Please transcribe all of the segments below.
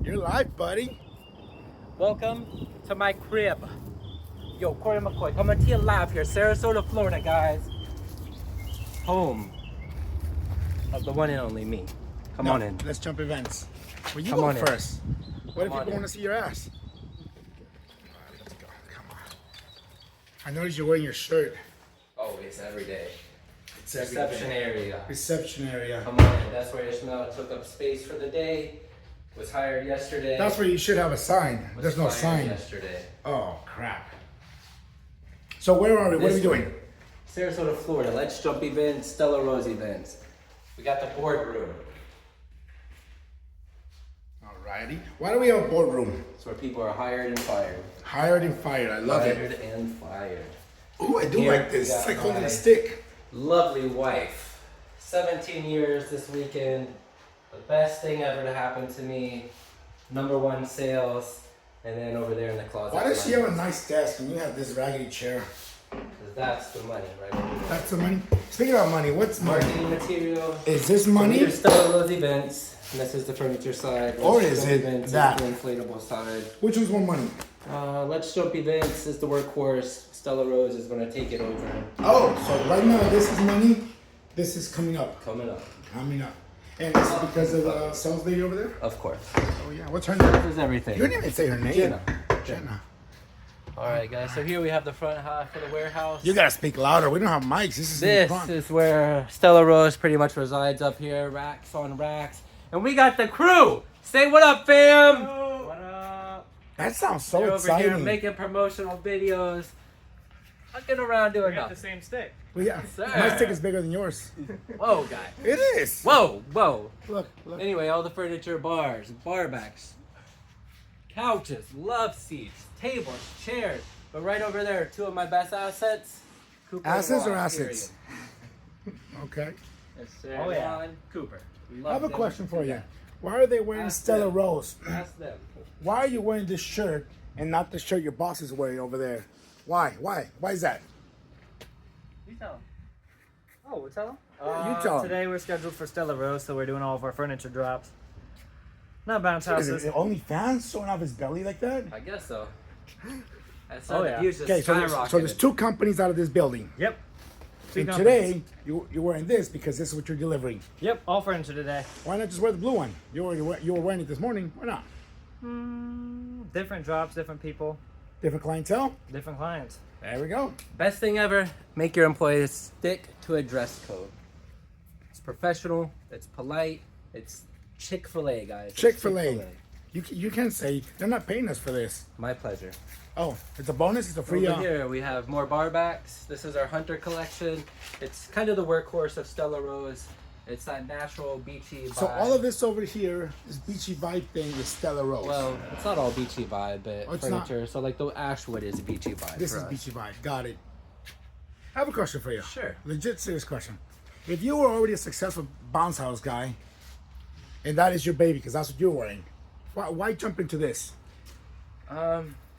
You're live, buddy. Welcome to my crib. Yo, Corey McCoy, coming to you live here, Sarasota, Florida, guys. Home of the one and only me. Come on in. Let's jump events. Well, you Come go on in. first. What if Come on people in. want to see your ass? All right, let's go. Come on. I noticed you're wearing your shirt. Always, every day. It's Reception area. Reception area. Come on in. That's where Ishmael took up space for the day. Was hired yesterday. That's where you should have a sign. Was There's no fired sign. yesterday. Oh, crap. So where are we? What are we doing? Sarasota, Florida. Let's Jump events, Stella Rose events. We got the boardroom. Alrighty. Why do we have a boardroom? It's where people are hired and fired. Hired and fired. I love Hired it. and fired. Ooh, I do Here like this. we It's got like holding my a stick. Lovely wife. 17 years this weekend. The best thing ever to happen to me. #1 sales. And then over there in the closet. Why does she have a nice desk and you have this raggedy chair? Because that's the money right over there. That's the money. Speaking about money, what's money? Marketing material. Is this So money? here's Stella Rose events. And this is the furniture side. Or Let's is Jump it events that? is the inflatable side. Which one's more money? Let's Jump events is the workhorse. Stella Rose is going to take it over. Oh, so right now this is money. This is coming up. Coming up. Coming up. And it's because of the sales lady over there? Of course. Oh yeah. What's her name? This is everything. You didn't even say her name. Jenna. Jenna. Alright guys, so here we have the front half of the warehouse. You gotta speak louder. We don't have mics. This is in This front. is where Stella Rose pretty much resides up here, racks on racks. And we got the crew! Say what up, fam! What up? That sounds so They're over exciting. here making promotional videos. Fucking around doing We got the nothing. same stick. Well, yeah. Sir. My stick is bigger than yours. Whoa, guy. It is. Whoa, whoa. Look, look. Anyway, all the furniture, bars, bar backs, couches, love seats, tables, chairs. But right over there, two of my best assets. Cooper and Assets or Juan, assets? Okay. period. Yes, sir. Oh, yeah. Juan, Cooper. I have a question for you. Why are they wearing Ask Stella them. Rose? Ask them. Why are you wearing this shirt and not the shirt your boss is wearing over there? Why? Why? Why is that? You tell him. Oh, we'll tell him? You tell 'em. Today we're scheduled for Stella Rose, so we're doing all of our furniture drops. Not bounce Is houses. it OnlyFans showing off his belly like that? I guess so. That's Oh, the yeah. views just Okay, so skyrocketed. there's two companies out of this building. Yep. Two And companies. today, you're wearing this because this is what you're delivering. Yep, all furniture today. Why not just wear the blue one? You were wearing it this morning. Why not? Different drops, different people, Different clientele? different clients. There we go. Best thing ever, make your employees stick to a dress code. It's professional, it's polite, it's Chick-fil-A, guys. It's Chick-fil-A. You can't say they're not paying us for this. My pleasure. Oh, it's a bonus. It's a free. Over here we have more bar backs. This is our Hunter collection. It's kind of the workhorse of Stella Rose. It's that natural beachy vibe. So all of this over here, this beachy vibe thing, is Stella Rose. Well, it's not all beachy vibe, but Oh, it's not? furniture. So like the Ashwood is beachy vibe. this for is us. beachy vibe. Got it. I have a question for you. Sure. Legit serious question. If you were already a successful bounce house guy, and that is your baby, because that's what you're wearing, why jump into this?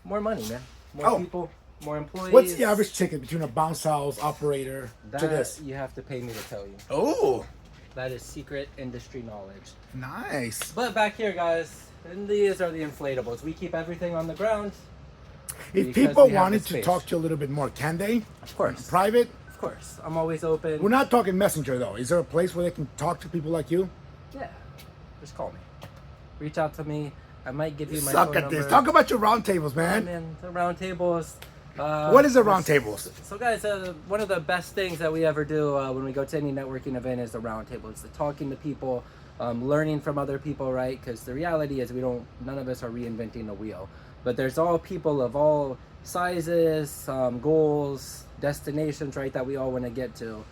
More money, man. More Oh. people, more employees. What's the average ticket between a bounce house operator That to this? you have to pay me to tell you. Oh, That is secret industry knowledge. nice. But back here, guys, and these are the inflatables. We keep everything on the ground. If Because people we have wanted the to space. talk to you a little bit more, can they? Of course. Private? Of course. I'm always open. We're not talking messenger though. Is there a place where they can talk to people like you? Yeah. Just call me. Reach out to me. I might give you my Suck phone at number. this. Talk about your round tables, man. Man, the round tables. What is the round tables? So guys, one of the best things that we ever do when we go to any networking event is the round table. It's the talking to people, learning from other people, right? Because the reality is none of us are reinventing the wheel. But there's all people of all sizes, goals, destinations, right, that we all want to get to.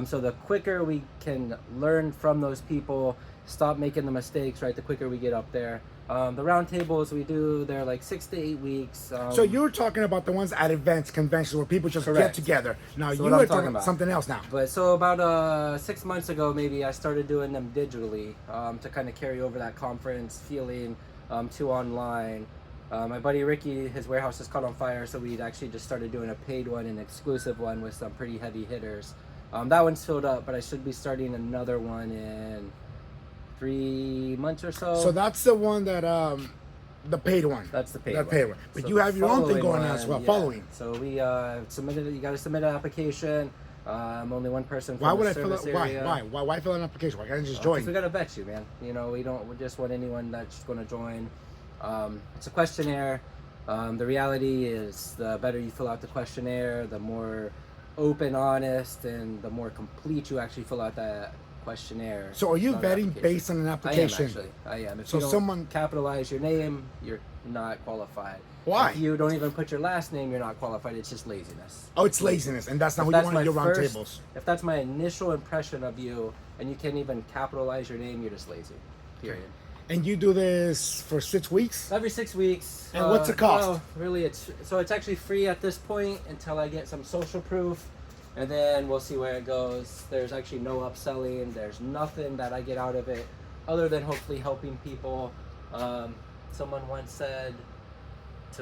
So the quicker we can learn from those people, stop making the mistakes, right, the quicker we get up there. The round tables we do, they're like 6 to 8 weeks. So you're talking about the ones at events, conventions, where people just get Correct. together. Now So you what are I'm talking talking about about. something else now. But so about 6 months ago, maybe I started doing them digitally to kind of carry over that conference feeling to online. My buddy Ricky, his warehouse is caught on fire, so we actually just started doing a paid one, an exclusive one with some pretty heavy hitters. That one's filled up, but I should be starting another one in 3 months or so. So that's the one that the paid one. That's the paid one. But So you the have your own thing following going on one, as well. yeah. Following. So we submitted. You got to submit an application. Only one person. From Why would the I fill out? service area. Why fill out an application? Why can't I just Because we join? gotta vet you, man. You know, we just want anyone that's going to join. It's a questionnaire. The reality is, the better you fill out the questionnaire, the more open, honest, and the more complete you actually fill out that questionnaire. So are you on the vetting application. based on an application? I am actually. I am. If So you don't someone- capitalize your name, you're not qualified. Why? If you don't even put your last name, you're not qualified. It's just laziness. Oh, it's laziness, and that's not If what you that's want my in your round first- tables. If that's my initial impression of you, and you can't even capitalize your name, you're just lazy. Period. And you do this for 6 weeks? Every 6 weeks. And what's the cost? Well, really, it's actually free at this point until I get some social proof, and then we'll see where it goes. There's actually no upselling. There's nothing that I get out of it, other than hopefully helping people. Someone once said,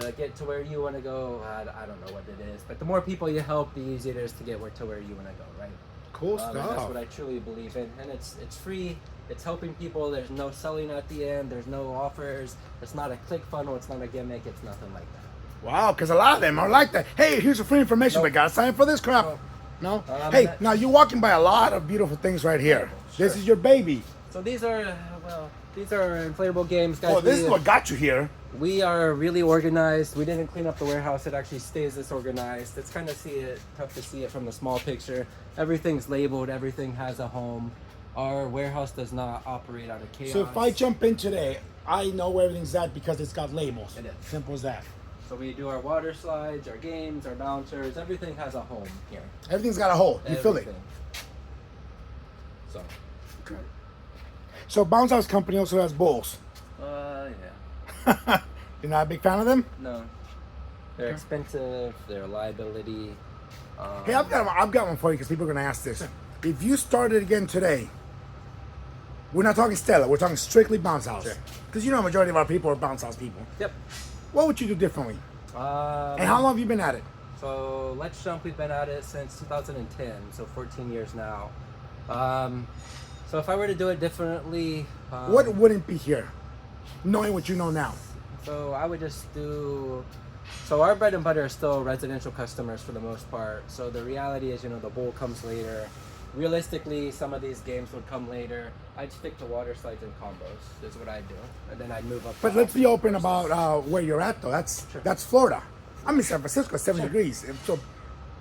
to get to where you want to go, I don't know what it is, but the more people you help, the easier it is to get to where you want to go, right? Cool And stuff. that's what I truly believe in, and it's free. It's helping people. There's no selling at the end. There's no offers. It's not a click funnel. It's not a gimmick. It's nothing like that. Wow, because a lot of them are like that. Hey, here's some free information. Nope. We got to sign up for this crap. Nope. No? Hey, that- now you're walking by a lot of beautiful things right here. Sure. This is your baby. So these are inflatable games, guys. Oh, this is what got you here. We are really organized. We didn't clean up the warehouse. It actually stays this organized. It's kind of tough to see it from the small picture. Everything's labeled. Everything has a home. Our warehouse does not operate out of chaos. So if I jump in today, I know where everything's at because it's got labels. It is. Simple as that. So we do our water slides, our games, our bouncers. Everything has a home here. Everything's got a hole. You feel it. Everything. So. So Bounce House Company also has bulls. Yeah. You're not a big fan of them? No. They're expensive. They're a liability. Hey, I've got one for you because people are going to ask this. If you started again today, we're not talking Stella, we're talking strictly Bounce House. Sure. Because you know the majority of our people are Bounce House people. Yep. What would you do differently? And how long have you been at it? So Let's Jump, we've been at it since 2010, so 14 years now. So if I were to do it differently, What wouldn't be here? Knowing what you know now. so I would just do. So our bread and butter is still residential customers for the most part. So the reality is, the bowl comes later. Realistically, some of these games would come later. I'd stick to water slides and combos. Is what I'd do, and then I'd move up. But to let's be open courses. about where you're at, though. That's Sure. that's Florida. I'm in San Francisco, 70 degrees. So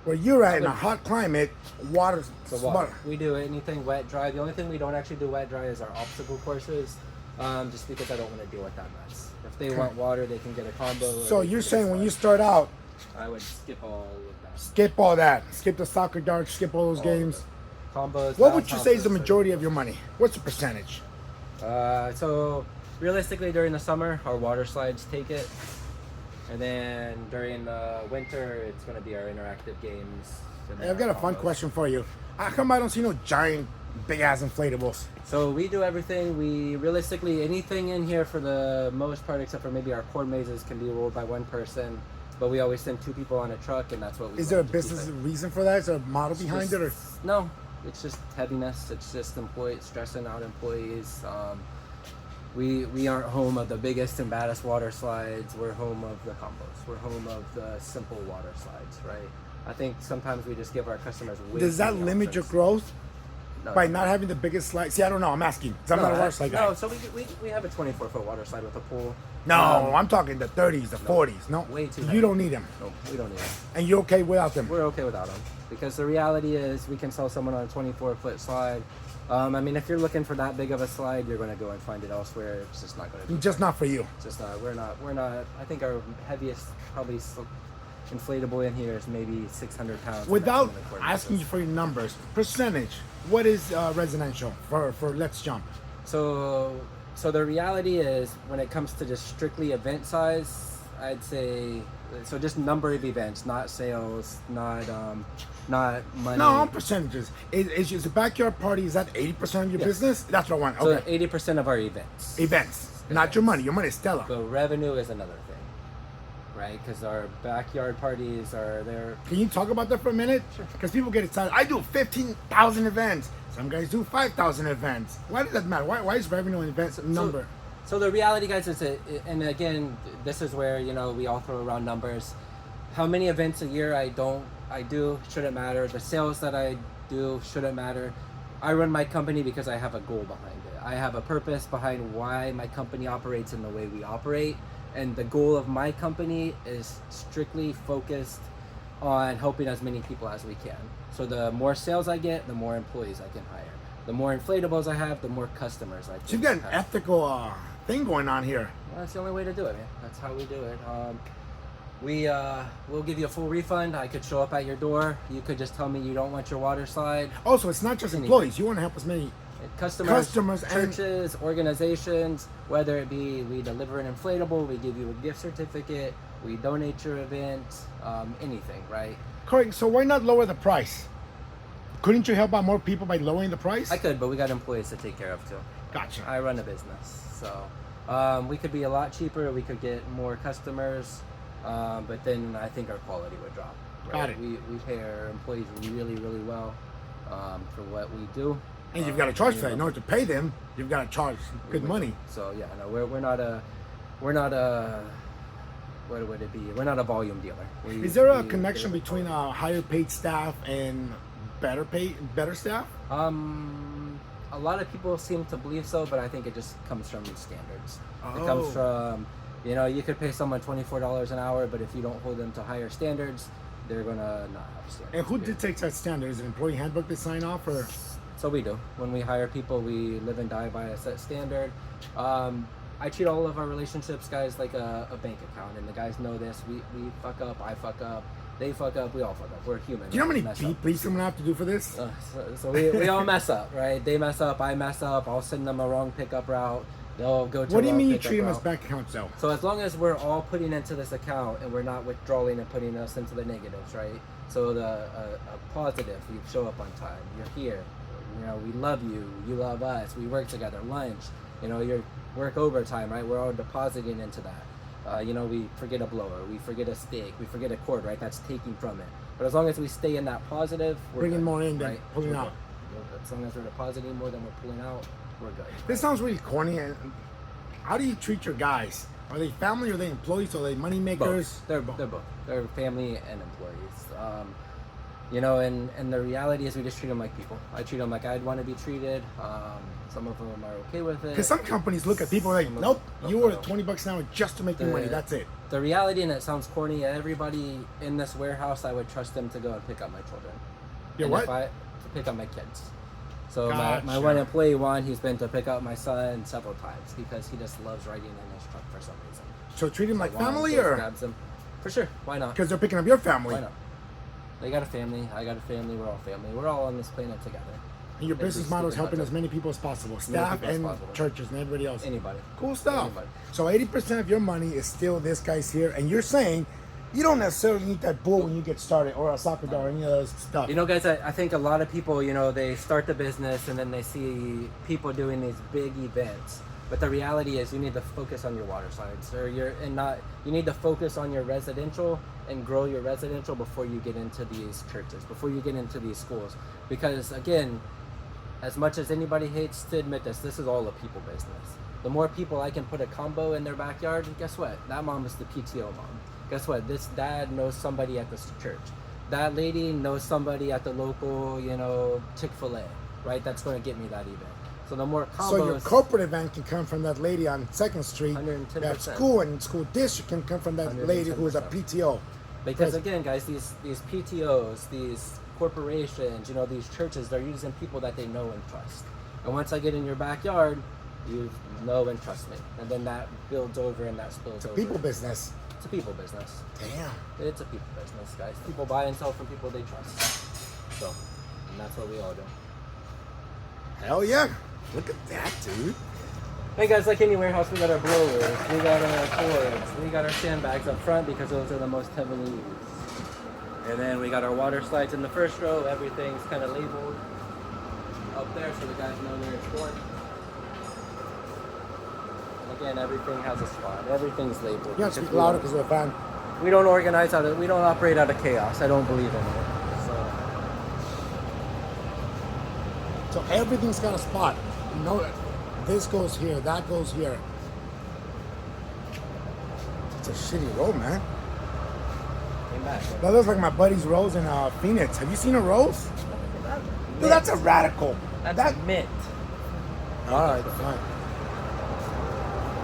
where you're at in a would- hot climate, water. So water. We do anything wet, dry. The only thing we don't actually do wet, dry is our obstacle courses, just because I don't want to deal with that mess. If they want water, they can get a combo. or So they you're can get a saying when slide. you start out, I would skip all of that. skip all that, skip the soccer darts, skip all those All of games. it. Combos. What would you bounce say is the houses, majority of your money? What's the percentage? So realistically, during the summer, our water slides take it, and then during the winter, it's going to be our interactive games. and then Hey, I've got our a fun combos. question for you. How come I don't see no giant, big ass inflatables? So we do everything. We realistically anything in here for the most part, except for maybe our core mazes, can be rolled by one person. But we always send 2 people on a truck, and that's what we. Is there a like to keep business it. reason for that? Is there a model It's behind just- it, or No, it's just heaviness. It's just stressing out employees. We aren't home of the biggest and baddest water slides. We're home of the combos. We're home of the simple water slides, right? I think sometimes we just give our customers way does too that many limit your options. growth No. by not having the biggest slide? See, I don't know. I'm asking. 'Cause I'm not a water slide guy. No, so we have a 24-foot water slide with a pool. No, Um, I'm talking the 30s, the 40s. No, way too You heavy. don't need them, No, we don't need them. and you're okay without them. We're okay without them because the reality is we can sell someone on a 24-foot slide. I mean, if you're looking for that big of a slide, you're going to go and find it elsewhere. It's just not going to be. Just not for you. It's just not. We're not. I think our heaviest probably inflatable in here is maybe 600 pounds. Without maximum in the asking you for your numbers, percentage. What is residential for Let's Jump? So the reality is, when it comes to just strictly event size, I'd say so. Just number of events, not sales, not money. No, on percentages. Is the backyard party, is that 80% of your Yes. business? That's what I want. So Okay. 80% of our events. Events. Not your money. Your money is Stella. The revenue is another thing. right? Because our backyard parties are there. Can you talk about that for a minute? Sure. Because people get excited. I do 15,000 events. Some guys do 5,000 events. Why does that matter? Why is revenue an event number? So the reality, guys, is and again, this is where, you know, we all throw around numbers. How many events a year I do shouldn't matter. The sales that I do shouldn't matter. I run my company because I have a goal behind it. I have a purpose behind why my company operates in the way we operate. And the goal of my company is strictly focused on helping as many people as we can. So the more sales I get, the more employees I can hire. The more inflatables I have, the more customers I can So you've got an have. ethical thing going on here. Well, that's the only way to do it, man. That's how we do it. We'll give you a full refund. I could show up at your door. You could just tell me you don't want your water slide. Also, it's not just employees. You want to help as many Customers and- churches, organizations, whether it be we deliver an inflatable, we give you a gift certificate, we donate your event, anything, right? Correct. So why not lower the price? Couldn't you help out more people by lowering the price? I could, but we got employees to take care of too. Gotcha. I run a business, so we could be a lot cheaper. We could get more customers, but then I think our quality would drop. Right? Got it. We pay our employees really, really well for what we do. And you've got to charge for that. we In love order to pay them, you've got to charge good money. So yeah, no, we're not a what would it be? We're not a volume dealer. Is there a we connection deliver between higher paid staff and better staff? A lot of people seem to believe so, but I think it just comes from standards. It Oh. comes from, you know, you could pay someone $24 an hour, but if you don't hold them to higher standards, they're gonna not have standards. And who dictates that standard? Is it an employee handbook they sign off, or? So we do. When we hire people, we live and die by a set standard. I treat all of our relationships, guys, like a bank account, and the guys know this. We fuck up, I fuck up, they fuck up, we all fuck up. We're human. Do you know how many Mess up. beeps I'm gonna have to do for this? So we all mess up, right? They mess up, I mess up. I'll send them a wrong pickup route. They'll go to. What do you wrong mean you pickup treat them as route. bank accounts, though? So as long as we're all putting into this account and we're not withdrawing and putting us into the negatives, right? So a positive, you show up on time, you're here, you know, we love you, you love us, we work together, lunch, you know, your work overtime, right? We're all depositing into that. You know, we forget a blower, we forget a stake, we forget a cord, right? That's taking from it. But as long as we stay in that positive, we're Bringing good, more in than right? pulling We're out. good. We're good. As long as we're depositing more than we're pulling out, we're good. This sounds really corny. And how do you treat your guys? Are they family? Are they employees? Are they money makers? Both. They're both. They're family and employees. You know, and the reality is we just treat them like people. I treat them like I'd want to be treated. Some of them are okay with it. Because some companies look at people like, Some of nope, them you don't were know. 20 bucks an hour just to make you money. That's it. The reality, and it sounds corny, everybody in this warehouse, I would trust them to go and pick up my children. Yeah, And what? To pick up my kids. So my Gotcha. one employee, Juan, he's been to pick up my son several times because he just loves riding in his truck for some reason. So treat them So like Juan family, goes, or grabs him. For sure, why not? because they're picking up your family? Why not? They got a family, I got a family, we're all family. We're all on this planet together. And your If we business stick model is with helping that, as many people as possible, many staff people as and possible. churches and everybody else. Anybody. Cool stuff. Anybody. So 80% of your money is still this guy's here, and you're saying you don't necessarily need that bull when you get started, or a soccer dog, or any of those stuff. You know, guys, I think a lot of people, you know, they start the business and then they see people doing these big events. But the reality is you need to focus on your water slides, you need to focus on your residential and grow your residential before you get into these churches, before you get into these schools. Because again, as much as anybody hates to admit this is all a people business. The more people I can put a combo in their backyard, guess what? That mom is the PTO mom. Guess what? This dad knows somebody at this church. That lady knows somebody at the local, you know, Chick-fil-A, right? That's going to get me that event. So the more combos. So your corporate event can come from that lady on 2nd Street. 110%. That school and school district can come from that lady who is a 110%. PTO. Because again, guys, these PTOs, these corporations, you know, these churches, they're using people that they know and trust. And once I get in your backyard, you know and trust me. And then that builds over and that spills over. People business. It's a people business. Damn. It's a people business, guys. People buy and sell from people they trust. So, and that's what we all do. Hell yeah. Look at that, dude. Hey guys, like any warehouse, we got our blowers, we got our cords, we got our sandbags up front because those are the most heavily used. And then we got our water slides in the first row. Everything's kind of labeled up there so the guys know where it's going. And again, everything has a spot. Everything's labeled. You have to speak louder because we're a fan. we don't organize out of, we don't operate out of chaos. I don't believe in it. So everything's got a spot. You know, this goes here, that goes here. It's a shitty road, man. Came back. That looks like my buddy's Rose in Phoenix. Have you seen a Rose? Dude, that's a radical. That's mint. All right, fine.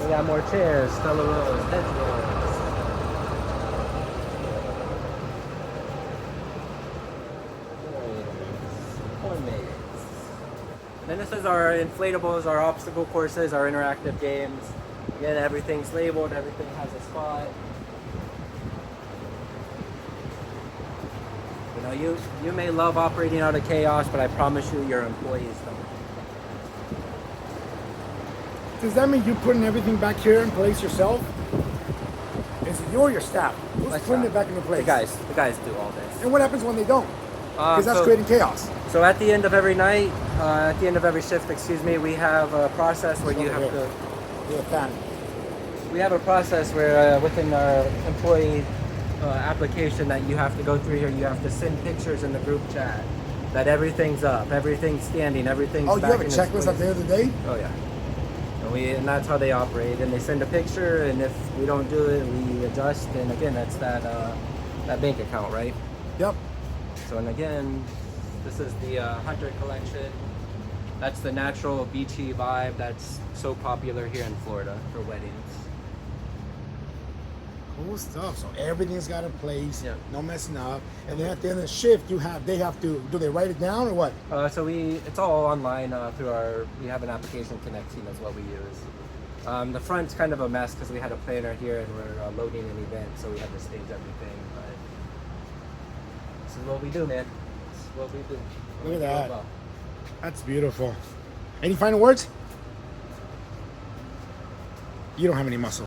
We got more chairs, Stella Rose, Hedge Rose. Then this is our inflatables, our obstacle courses, our interactive games. Again, everything's labeled, everything has a spot. You know, you may love operating out of chaos, but I promise you, your employees don't. Does that mean you putting everything back here in place yourself? Is it you or your staff? Who's My putting staff. it back into place? The guys do all this. And what happens when they don't? Because that's So- creating chaos. So at the end of every night, at the end of every shift, excuse me, we have a process where you have to. You're a fan. We have a process where within our employee application that you have to go through here. You have to send pictures in the group chat that everything's up, everything's standing, everything's. Oh, you back have a in its checklist at place. the end of the day? Oh yeah. And that's how they operate. And they send a picture, and if we don't do it, we adjust. And again, that's that bank account, right? Yep. So, and again, this is the Hunter collection. That's the natural beachy vibe that's so popular here in Florida for weddings. Cool stuff. So everything's got a place. Yeah. No messing up. And then at the end of the shift, they have to. Do they write it down or what? So it's all online through we have an application connecting is what we use. The front's kind of a mess because we had a planner here and we're loading an event, so we had to stage everything. But this is what we do, man. This is what we do. Look at We do it that. well. That's beautiful. Any final words? You don't have any muscle.